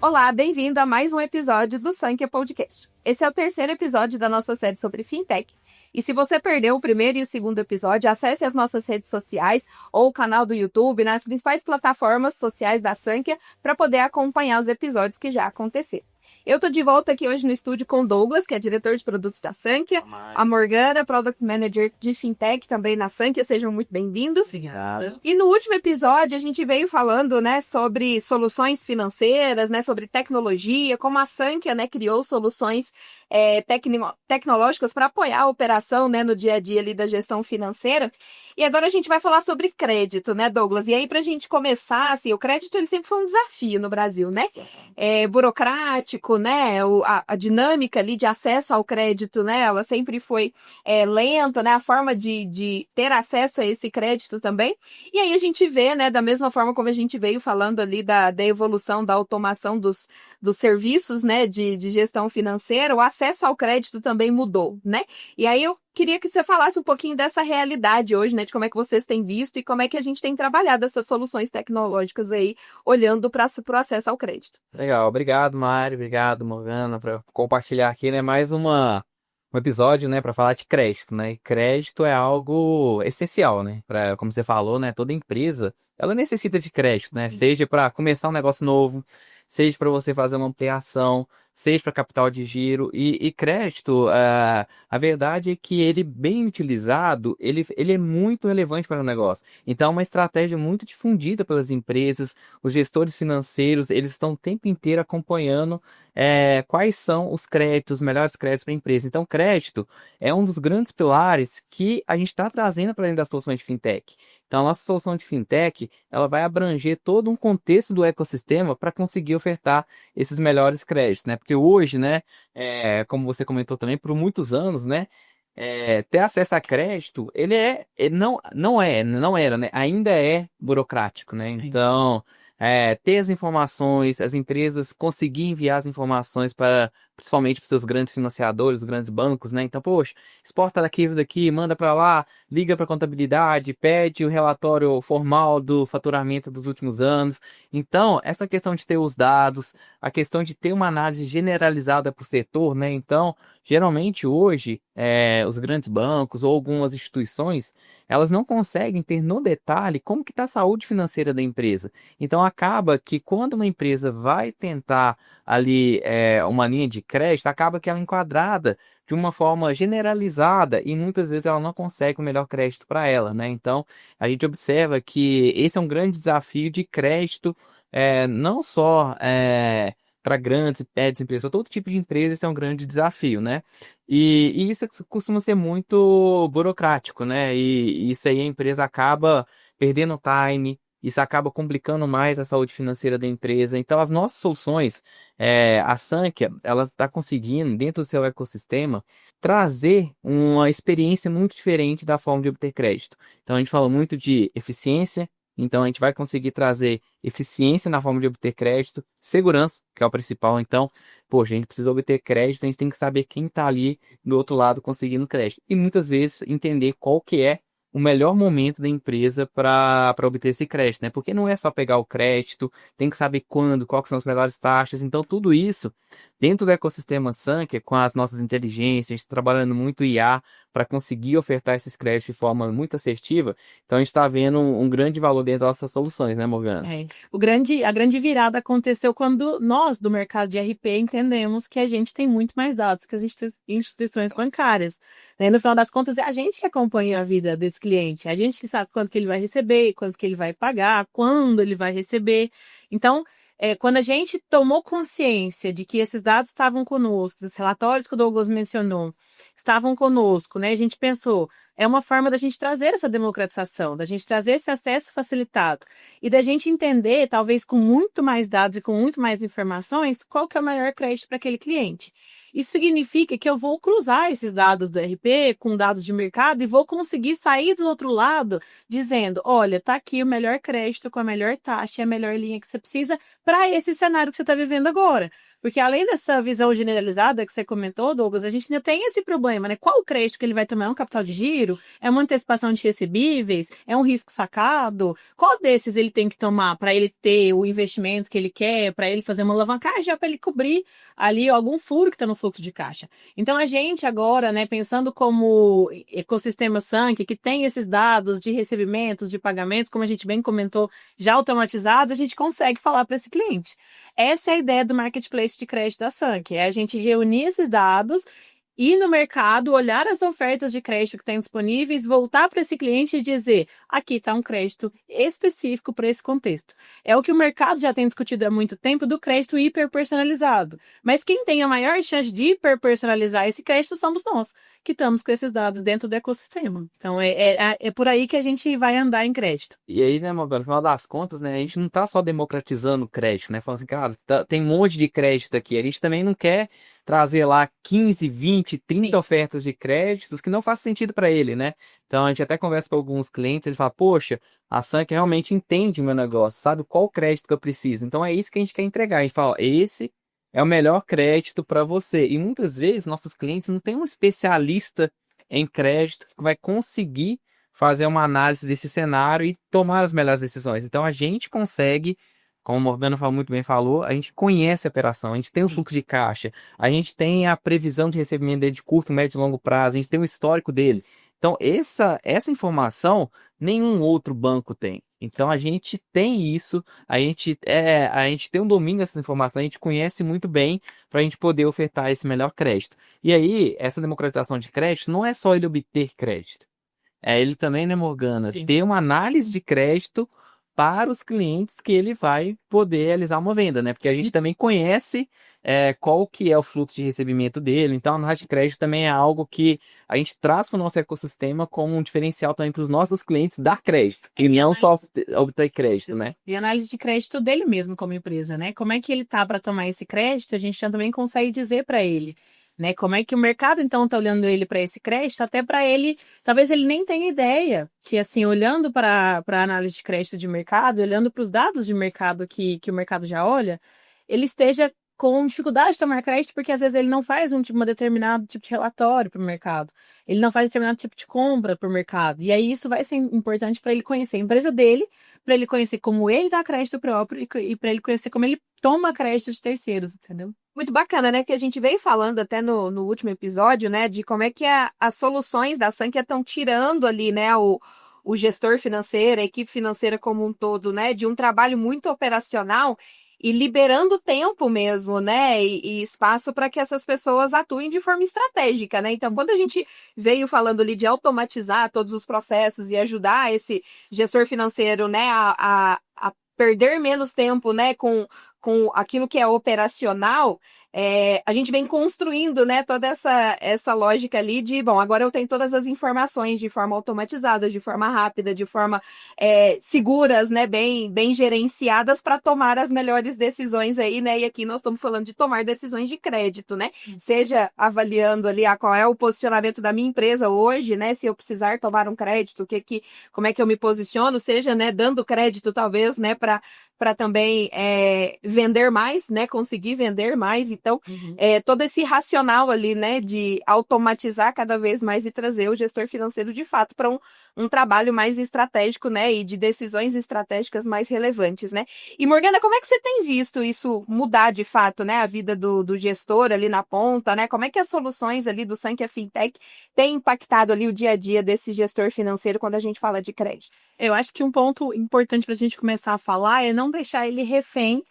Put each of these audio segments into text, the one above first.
Olá, bem-vindo a mais um episódio do Sankhya Podcast. Esse é o terceiro episódio da nossa série sobre Fintech. E se você perdeu o primeiro e o segundo episódio, acesse as nossas redes sociais ou o canal do YouTube nas principais plataformas sociais da Sankhya para poder acompanhar os episódios que já aconteceram. Eu tô de volta aqui hoje no estúdio com o Douglas, que é diretor de produtos da Sankhya, a Morgana, Product Manager de Fintech também na Sankhya. Sejam muito bem-vindos. Obrigado. E no último episódio a gente veio falando, sobre soluções financeiras, sobre tecnologia, como a Sankhya, criou soluções tecnológicas para apoiar a operação, no dia a dia ali da gestão financeira. E agora a gente vai falar sobre crédito, Douglas? E aí, para a gente começar, assim, o crédito ele sempre foi um desafio no Brasil, burocrático, a dinâmica ali de acesso ao crédito, ela sempre foi lenta, a forma de ter acesso a esse crédito também. E aí a gente vê, da mesma forma como a gente veio falando ali da evolução, da automação dos serviços, de gestão financeira, o acesso ao crédito também mudou, E aí eu queria que você falasse um pouquinho dessa realidade hoje, de como é que vocês têm visto e como é que a gente tem trabalhado essas soluções tecnológicas aí, olhando para o acesso ao crédito. Legal, obrigado, Mário, obrigado, Morgana, por compartilhar aqui, mais um episódio, para falar de crédito, E crédito é algo essencial, como você falou, toda empresa, ela necessita de crédito, Seja para começar um negócio novo, seja para você fazer uma ampliação, seja para capital de giro. E crédito, a verdade é que ele, bem utilizado, ele é muito relevante para o negócio. Então, é uma estratégia muito difundida pelas empresas, os gestores financeiros, eles estão o tempo inteiro acompanhando quais são os créditos, os melhores créditos para a empresa. Então, crédito é um dos grandes pilares que a gente está trazendo para dentro das soluções de fintech. Então, a nossa solução de fintech, ela vai abranger todo um contexto do ecossistema para conseguir ofertar esses melhores créditos, Porque hoje, como você comentou também, por muitos anos, ter acesso a crédito, não era, ainda é burocrático, Então, ter as informações, as empresas conseguir enviar as informações principalmente para os seus grandes financiadores, os grandes bancos, Então, poxa, exporta daqui, manda para lá, liga para a contabilidade, pede o relatório formal do faturamento dos últimos anos. Então, essa questão de ter os dados, a questão de ter uma análise generalizada por setor, Então, geralmente hoje, os grandes bancos ou algumas instituições, elas não conseguem ter no detalhe como que está a saúde financeira da empresa. Então, acaba que quando uma empresa vai tentar ali uma linha de crédito, acaba que ela é enquadrada de uma forma generalizada e muitas vezes ela não consegue o melhor crédito para ela, Então, a gente observa que esse é um grande desafio de crédito, não só para grandes e médias empresas, para todo tipo de empresa, esse é um grande desafio, E isso costuma ser muito burocrático, E isso aí a empresa acaba perdendo time, isso acaba complicando mais a saúde financeira da empresa. Então, as nossas soluções, a Sankhya, ela está conseguindo, dentro do seu ecossistema, trazer uma experiência muito diferente da forma de obter crédito. Então, a gente fala muito de eficiência. Então, a gente vai conseguir trazer eficiência na forma de obter crédito, segurança, que é o principal. Então, poxa, a gente precisa obter crédito, a gente tem que saber quem está ali do outro lado conseguindo crédito. E muitas vezes entender qual que é o melhor momento da empresa para obter esse crédito, Porque não é só pegar o crédito, tem que saber quando, quais são as melhores taxas. Então, tudo isso, dentro do ecossistema Sankhya, com as nossas inteligências, a gente está trabalhando muito IA para conseguir ofertar esses créditos de forma muito assertiva. Então, a gente está vendo um grande valor dentro das nossas soluções, Morgana? A grande virada aconteceu quando nós, do mercado de RP, entendemos que a gente tem muito mais dados que as instituições bancárias. No final das contas, é a gente que acompanha a vida desse cliente, é a gente que sabe quanto que ele vai receber, quanto que ele vai pagar, quando ele vai receber. Então, quando a gente tomou consciência de que esses dados estavam conosco, os relatórios que o Douglas mencionou, estavam conosco, a gente pensou, é uma forma da gente trazer essa democratização, da gente trazer esse acesso facilitado e da gente entender, talvez com muito mais dados e com muito mais informações, qual que é o melhor crédito para aquele cliente. Isso significa que eu vou cruzar esses dados do RP com dados de mercado e vou conseguir sair do outro lado dizendo, olha, tá aqui o melhor crédito com a melhor taxa e a melhor linha que você precisa para esse cenário que você está vivendo agora. Porque além dessa visão generalizada que você comentou, Douglas, a gente ainda tem esse problema, né? Qual o crédito que ele vai tomar? É um capital de giro? É uma antecipação de recebíveis? É um risco sacado? Qual desses ele tem que tomar para ele ter o investimento que ele quer, para ele fazer uma alavancagem, para ele cobrir ali algum furo que está no fluxo de caixa? Então a gente agora, né, pensando como ecossistema Sank, que tem esses dados de recebimentos, de pagamentos, como a gente bem comentou, já automatizados, a gente consegue falar para esse cliente. Essa é a ideia do marketplace de crédito da Sank, é a gente reunir esses dados, ir no mercado, olhar as ofertas de crédito que tem disponíveis, voltar para esse cliente e dizer, aqui está um crédito específico para esse contexto. É o que o mercado já tem discutido há muito tempo do crédito hiperpersonalizado. Mas quem tem a maior chance de hiperpersonalizar esse crédito somos nós, que estamos com esses dados dentro do ecossistema. Então, é por aí que a gente vai andar em crédito. E aí, né, Morgana, no final das contas, né, a gente não tá só democratizando o crédito, né, falando assim, cara, tem um monte de crédito aqui, a gente também não quer trazer lá 15, 20, 30 Sim. ofertas de créditos que não faz sentido para ele, né? Então a gente até conversa com alguns clientes, eles falam, poxa, a Sank realmente entende o meu negócio, sabe qual crédito que eu preciso. Então é isso que a gente quer entregar. A gente fala, ó, esse é o melhor crédito para você. E muitas vezes nossos clientes não têm um especialista em crédito que vai conseguir fazer uma análise desse cenário e tomar as melhores decisões. Então a gente consegue, como o Morgana muito bem falou, a gente conhece a operação, a gente tem o Sim. fluxo de caixa, a gente tem a previsão de recebimento dele de curto, médio e longo prazo, a gente tem o histórico dele. Então essa informação nenhum outro banco tem. Então a gente tem isso, a gente tem um domínio dessas informações, a gente conhece muito bem para a gente poder ofertar esse melhor crédito. E aí, essa democratização de crédito não é só ele obter crédito. É ele também, né, Morgana, Sim. ter uma análise de crédito para os clientes que ele vai poder realizar uma venda, né? Porque a gente também conhece qual que é o fluxo de recebimento dele. Então, a análise de crédito também é algo que a gente traz para o nosso ecossistema como um diferencial também para os nossos clientes dar crédito. E não só obter crédito, né? E análise de crédito dele mesmo como empresa, né? Como é que ele tá para tomar esse crédito, a gente já também consegue dizer para ele, né? Como é que o mercado então tá olhando ele para esse crédito, até para ele, talvez ele nem tenha ideia que assim, olhando para a análise de crédito de mercado, olhando para os dados de mercado que o mercado já olha, ele esteja com dificuldade de tomar crédito porque às vezes ele não faz uma determinado tipo de relatório para o mercado, ele não faz determinado tipo de compra para o mercado. E aí isso vai ser importante para ele conhecer a empresa dele, para ele conhecer como ele dá crédito próprio e para ele conhecer como ele toma crédito de terceiros, entendeu? Muito bacana, né? Que a gente veio falando até no último episódio, né? De como é que as soluções da Sank estão tirando ali, né? O gestor financeiro, a equipe financeira como um todo, né? De um trabalho muito operacional e liberando tempo mesmo, né? E espaço para que essas pessoas atuem de forma estratégica, né? Então, quando a gente veio falando ali de automatizar todos os processos e ajudar esse gestor financeiro, né? A perder menos tempo, né? Com aquilo que é operacional, a gente vem construindo, né, toda essa lógica ali de, bom, agora eu tenho todas as informações de forma automatizada, de forma rápida, de forma seguras, né, bem gerenciadas para tomar as melhores decisões aí, né, e aqui nós estamos falando de tomar decisões de crédito, né, seja avaliando ali qual é o posicionamento da minha empresa hoje, né, se eu precisar tomar um crédito, como é que eu me posiciono, seja, né, dando crédito talvez, né, para também vender mais, né? Conseguir vender mais. Então, todo esse racional ali, né? De automatizar cada vez mais e trazer o gestor financeiro de fato para um trabalho mais estratégico, né? E de decisões estratégicas mais relevantes, né? E, Morgana, como é que você tem visto isso mudar de fato, né? A vida do gestor ali na ponta, né? Como é que as soluções ali do Sank Fintech têm impactado ali o dia a dia desse gestor financeiro quando a gente fala de crédito? Eu acho que um ponto importante para a gente começar a falar é não deixar ele refém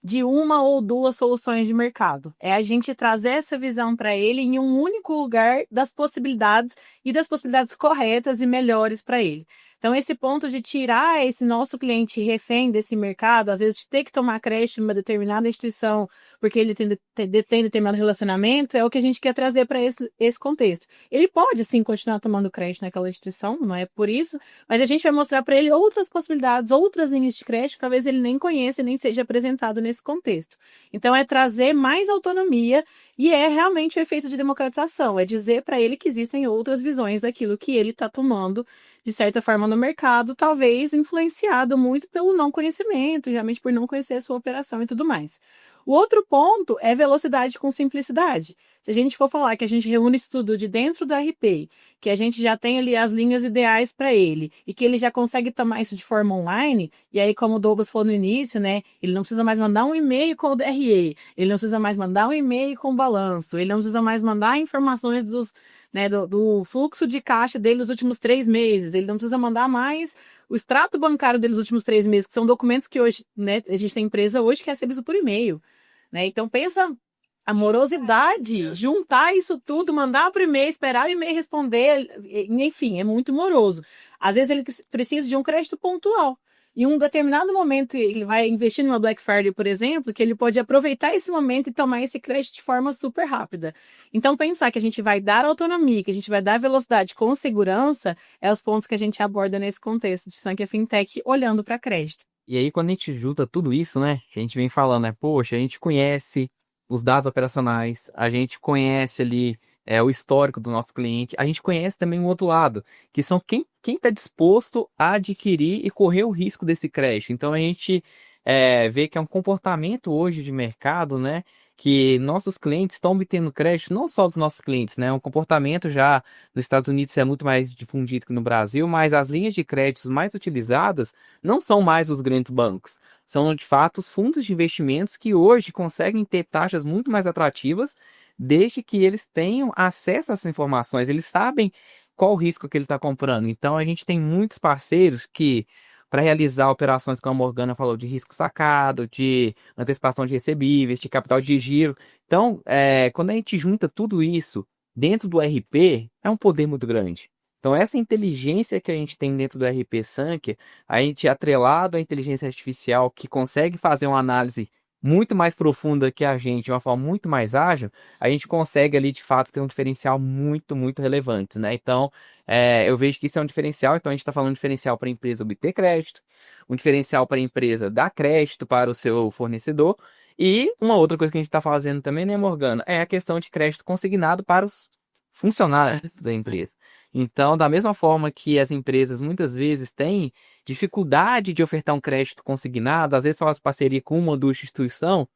de uma ou duas soluções de mercado. É a gente trazer essa visão para ele em um único lugar das possibilidades e das possibilidades corretas e melhores para ele. Então, esse ponto de tirar esse nosso cliente refém desse mercado, às vezes de ter que tomar crédito em uma determinada instituição porque ele tem determinado relacionamento, é o que a gente quer trazer para esse contexto. Ele pode, sim, continuar tomando crédito naquela instituição, não é por isso, mas a gente vai mostrar para ele outras possibilidades, outras linhas de crédito que talvez ele nem conheça e nem seja apresentado nesse contexto. Então, é trazer mais autonomia e é realmente o efeito de democratização, é dizer para ele que existem outras visões daquilo que ele está tomando de certa forma, no mercado, talvez influenciado muito pelo não conhecimento, realmente por não conhecer a sua operação e tudo mais. O outro ponto é velocidade com simplicidade. Se a gente for falar que a gente reúne isso tudo de dentro do RP, que a gente já tem ali as linhas ideais para ele e que ele já consegue tomar isso de forma online, e aí, como o Douglas falou no início, né, ele não precisa mais mandar um e-mail com o DRE, ele não precisa mais mandar um e-mail com o balanço, ele não precisa mais mandar informações do fluxo de caixa dele nos últimos 3 meses, ele não precisa mandar mais o extrato bancário dele nos últimos 3 meses, que são documentos que hoje, né, a gente tem empresa hoje que recebe isso por e-mail, né? Então pensa a morosidade, juntar isso tudo, mandar por e-mail, esperar o e-mail responder, enfim, é muito moroso. Às vezes ele precisa de um crédito pontual. Em um determinado momento, ele vai investir numa Black Friday, por exemplo, que ele pode aproveitar esse momento e tomar esse crédito de forma super rápida. Então, pensar que a gente vai dar autonomia, que a gente vai dar velocidade com segurança, é os pontos que a gente aborda nesse contexto de Sankhya Fintech, olhando para crédito. E aí, quando a gente junta tudo isso, né, que a gente vem falando, né, poxa, a gente conhece os dados operacionais, a gente conhece ali o histórico do nosso cliente, a gente conhece também o outro lado, que são quem está disposto a adquirir e correr o risco desse crédito. Então, a gente vê que é um comportamento hoje de mercado, né, que nossos clientes estão obtendo crédito, não só dos nossos clientes, né, um comportamento já nos Estados Unidos é muito mais difundido que no Brasil, mas as linhas de créditos mais utilizadas não são mais os grandes bancos. São, de fato, os fundos de investimentos que hoje conseguem ter taxas muito mais atrativas, desde que eles tenham acesso a essas informações. Eles sabem qual o risco que ele está comprando. Então, a gente tem muitos parceiros que, para realizar operações, como a Morgana falou, de risco sacado, de antecipação de recebíveis, de capital de giro. Então, quando a gente junta tudo isso dentro do RP, é um poder muito grande. Então, essa inteligência que a gente tem dentro do RP Sankhya, a gente atrelado à inteligência artificial que consegue fazer uma análise muito mais profunda que a gente, de uma forma muito mais ágil, a gente consegue ali, de fato, ter um diferencial muito, muito relevante, né? Então, eu vejo que isso é um diferencial. Então, a gente está falando de diferencial para a empresa obter crédito, um diferencial para a empresa dar crédito para o seu fornecedor. E uma outra coisa que a gente está fazendo também, né, Morgana, é a questão de crédito consignado para os funcionários da empresa. Então, da mesma forma que as empresas muitas vezes têm dificuldade de ofertar um crédito consignado, às vezes só uma parceria com uma ou duas instituições,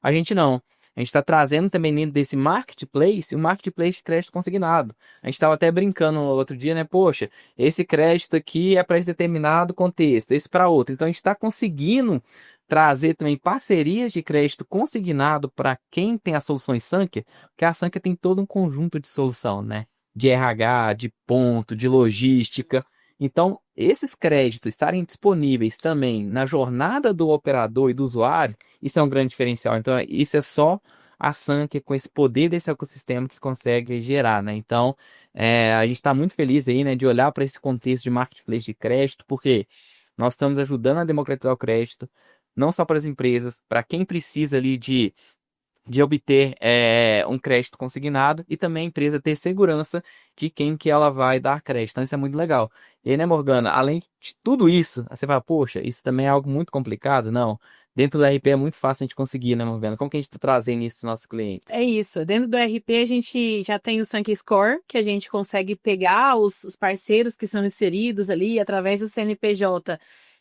a gente não. A gente está trazendo também dentro desse marketplace, o marketplace de crédito consignado. A gente estava até brincando no outro dia, né? Poxa, esse crédito aqui é para esse determinado contexto, esse para outro. Então, a gente está conseguindo trazer também parcerias de crédito consignado para quem tem as soluções Sankhya, porque a Sankhya tem todo um conjunto de solução, né? De RH, de ponto, de logística. Então, esses créditos estarem disponíveis também na jornada do operador e do usuário, isso é um grande diferencial. Então, isso é só a Sankhya com esse poder desse ecossistema que consegue gerar, né? Então, a gente está muito feliz aí, né, de olhar para esse contexto de marketplace de crédito, porque nós estamos ajudando a democratizar o crédito, não só para as empresas, para quem precisa ali de obter um crédito consignado e também a empresa ter segurança de quem que ela vai dar crédito. Então isso é muito legal. E aí, né, Morgana, além de tudo isso, você fala, poxa, isso também é algo muito complicado? Não. Dentro do RP é muito fácil a gente conseguir, né, Morgana? Como que a gente está trazendo isso para os nossos clientes? É isso. Dentro do RP, a gente já tem o Sankhya Score, que a gente consegue pegar os parceiros que são inseridos ali através do CNPJ,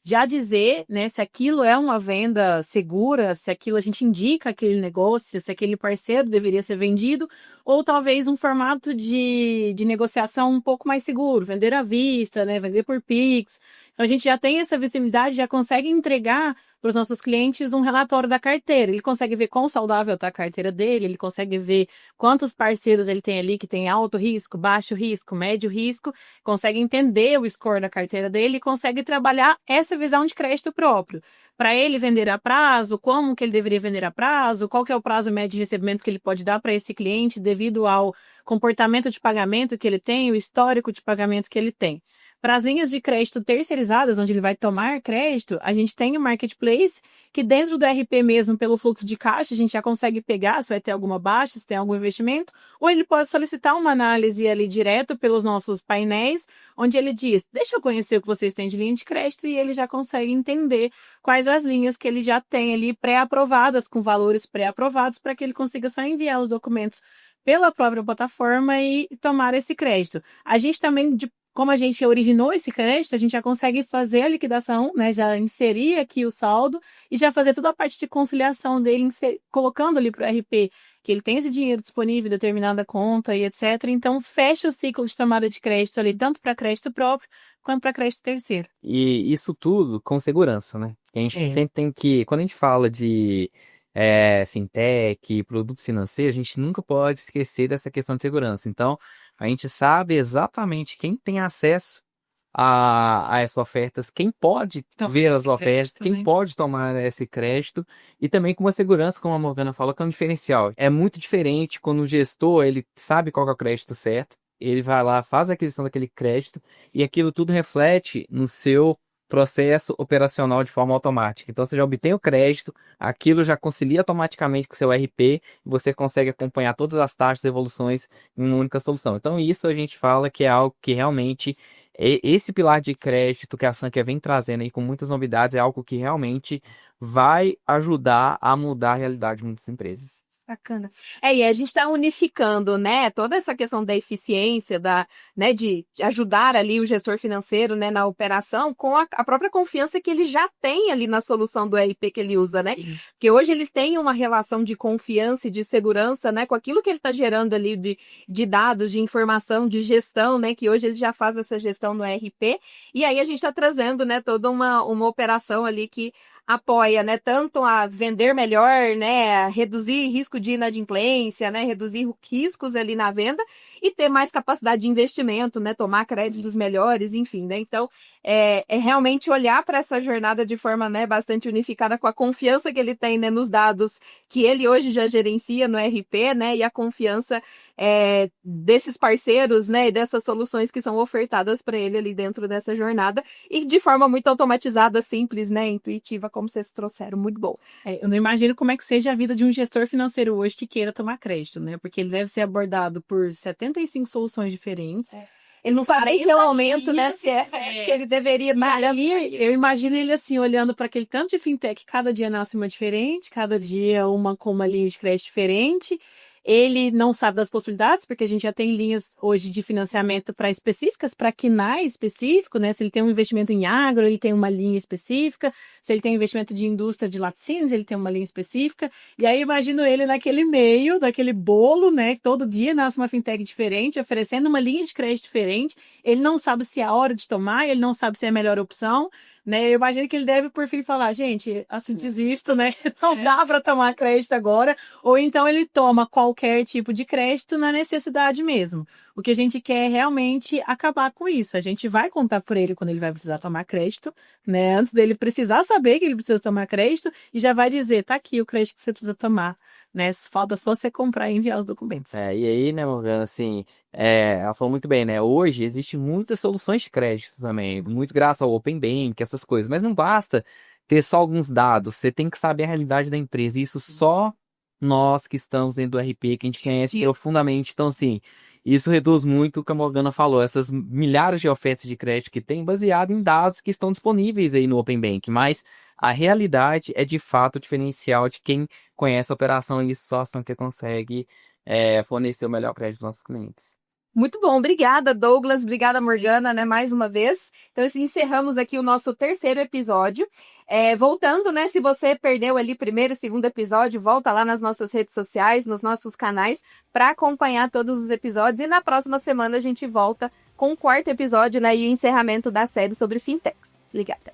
já dizer, né, se aquilo é uma venda segura, se aquilo a gente indica aquele negócio, se aquele parceiro deveria ser vendido, ou talvez um formato de negociação um pouco mais seguro, vender à vista, né, vender por Pix. Então, a gente já tem essa visibilidade, já consegue entregar para os nossos clientes um relatório da carteira. Ele consegue ver quão saudável está a carteira dele, ele consegue ver quantos parceiros ele tem ali que tem alto risco, baixo risco, médio risco, consegue entender o score da carteira dele e consegue trabalhar essa visão de crédito próprio. Para ele vender a prazo, como que ele deveria vender a prazo, qual que é o prazo médio de recebimento que ele pode dar para esse cliente devido ao comportamento de pagamento que ele tem, o histórico de pagamento que ele tem. Para as linhas de crédito terceirizadas, onde ele vai tomar crédito, a gente tem o Marketplace, que dentro do RP mesmo, pelo fluxo de caixa, a gente já consegue pegar se vai ter alguma baixa, se tem algum investimento, ou ele pode solicitar uma análise ali direto pelos nossos painéis, onde ele diz, deixa eu conhecer o que vocês têm de linha de crédito, e ele já consegue entender quais as linhas que ele já tem ali pré-aprovadas, com valores pré-aprovados, para que ele consiga só enviar os documentos pela própria plataforma e tomar esse crédito. A gente também, como a gente originou esse crédito, a gente já consegue fazer a liquidação, né? Já inserir aqui o saldo e já fazer toda a parte de conciliação dele, colocando ali para o RP que ele tem esse dinheiro disponível em determinada conta e etc. Então, fecha o ciclo de tomada de crédito ali, tanto para crédito próprio quanto para crédito terceiro. E isso tudo com segurança, né? A gente sempre tem que, quando a gente fala de fintech, produtos financeiros, a gente nunca pode esquecer dessa questão de segurança. Então, a gente sabe exatamente quem tem acesso a essas ofertas, quem pode ver as ofertas, quem pode tomar esse crédito, e também com uma segurança, como a Morgana falou, que é um diferencial. É muito diferente quando o gestor, ele sabe qual que é o crédito certo, ele vai lá, faz a aquisição daquele crédito, e aquilo tudo reflete no seu processo operacional de forma automática. Então, você já obtém o crédito, aquilo já concilia automaticamente com o seu RP, e você consegue acompanhar todas as taxas e evoluções em uma única solução. Então, isso a gente fala que é algo que realmente, esse pilar de crédito que a Sankia vem trazendo aí com muitas novidades, é algo que realmente vai ajudar a mudar a realidade de muitas empresas. Bacana. E a gente está unificando, né, toda essa questão da eficiência, né, de ajudar ali o gestor financeiro, né, na operação, com a própria confiança que ele já tem ali na solução do ERP que ele usa, né? Porque hoje ele tem uma relação de confiança e de segurança, né, com aquilo que ele está gerando ali de dados, de informação, de gestão, né, que hoje ele já faz essa gestão no ERP. E aí a gente está trazendo, né, toda uma operação ali que apoia, né, tanto a vender melhor, né, a reduzir risco de inadimplência, né, reduzir riscos ali na venda e ter mais capacidade de investimento, né, tomar créditos melhores, enfim, né, então é realmente olhar para essa jornada de forma, né, bastante unificada com a confiança que ele tem, né, nos dados que ele hoje já gerencia no RP, né, e a confiança desses parceiros, né, e dessas soluções que são ofertadas para ele ali dentro dessa jornada e de forma muito automatizada, simples, né, intuitiva, como vocês trouxeram, muito bom. Eu não imagino como é que seja a vida de um gestor financeiro hoje que queira tomar crédito, né, porque ele deve ser abordado por 75 soluções diferentes. Ele não sabe nem se é um aumento, né? Se ele deveria estar. Eu imagino ele assim, olhando para aquele tanto de fintech, cada dia nasce uma diferente, cada dia uma com uma linha de crédito diferente. Ele não sabe das possibilidades, porque a gente já tem linhas hoje de financiamento para específicas, para KNAI específico, né? Se ele tem um investimento em agro, ele tem uma linha específica. Se ele tem um investimento de indústria de laticínios, ele tem uma linha específica. E aí imagino ele naquele meio, daquele bolo, né? Todo dia nasce uma fintech diferente, oferecendo uma linha de crédito diferente. Ele não sabe se é a hora de tomar, ele não sabe se é a melhor opção. Né, eu imagino que ele deve, por fim, falar, gente, assim, desisto, né? Não dá para tomar crédito agora. Ou então ele toma qualquer tipo de crédito na necessidade mesmo. O que a gente quer é realmente acabar com isso. A gente vai contar para ele quando ele vai precisar tomar crédito, né? Antes dele precisar saber que ele precisa tomar crédito, e já vai dizer, tá aqui o crédito que você precisa tomar, né? Falta só você comprar e enviar os documentos. E aí, né, Morgana, assim, ela falou muito bem, né? Hoje existem muitas soluções de crédito também, muito graças ao Open Bank, essas coisas, mas não basta ter só alguns dados, você tem que saber a realidade da empresa, e isso só nós que estamos dentro do RP, que a gente conhece profundamente. Então, assim, isso reduz muito o que a Morgana falou, essas milhares de ofertas de crédito que tem, baseado em dados que estão disponíveis aí no Open Bank, mas a realidade é de fato o diferencial de quem conhece a operação, e isso só a Sankia consegue fornecer o melhor crédito aos nossos clientes. Muito bom, obrigada Douglas, obrigada Morgana, né, mais uma vez. Então, assim, encerramos aqui o nosso terceiro episódio. Voltando, né, se você perdeu ali primeiro e segundo episódio, volta lá nas nossas redes sociais, nos nossos canais, para acompanhar todos os episódios. E na próxima semana a gente volta com o quarto episódio, né, e o encerramento da série sobre fintechs. Obrigada.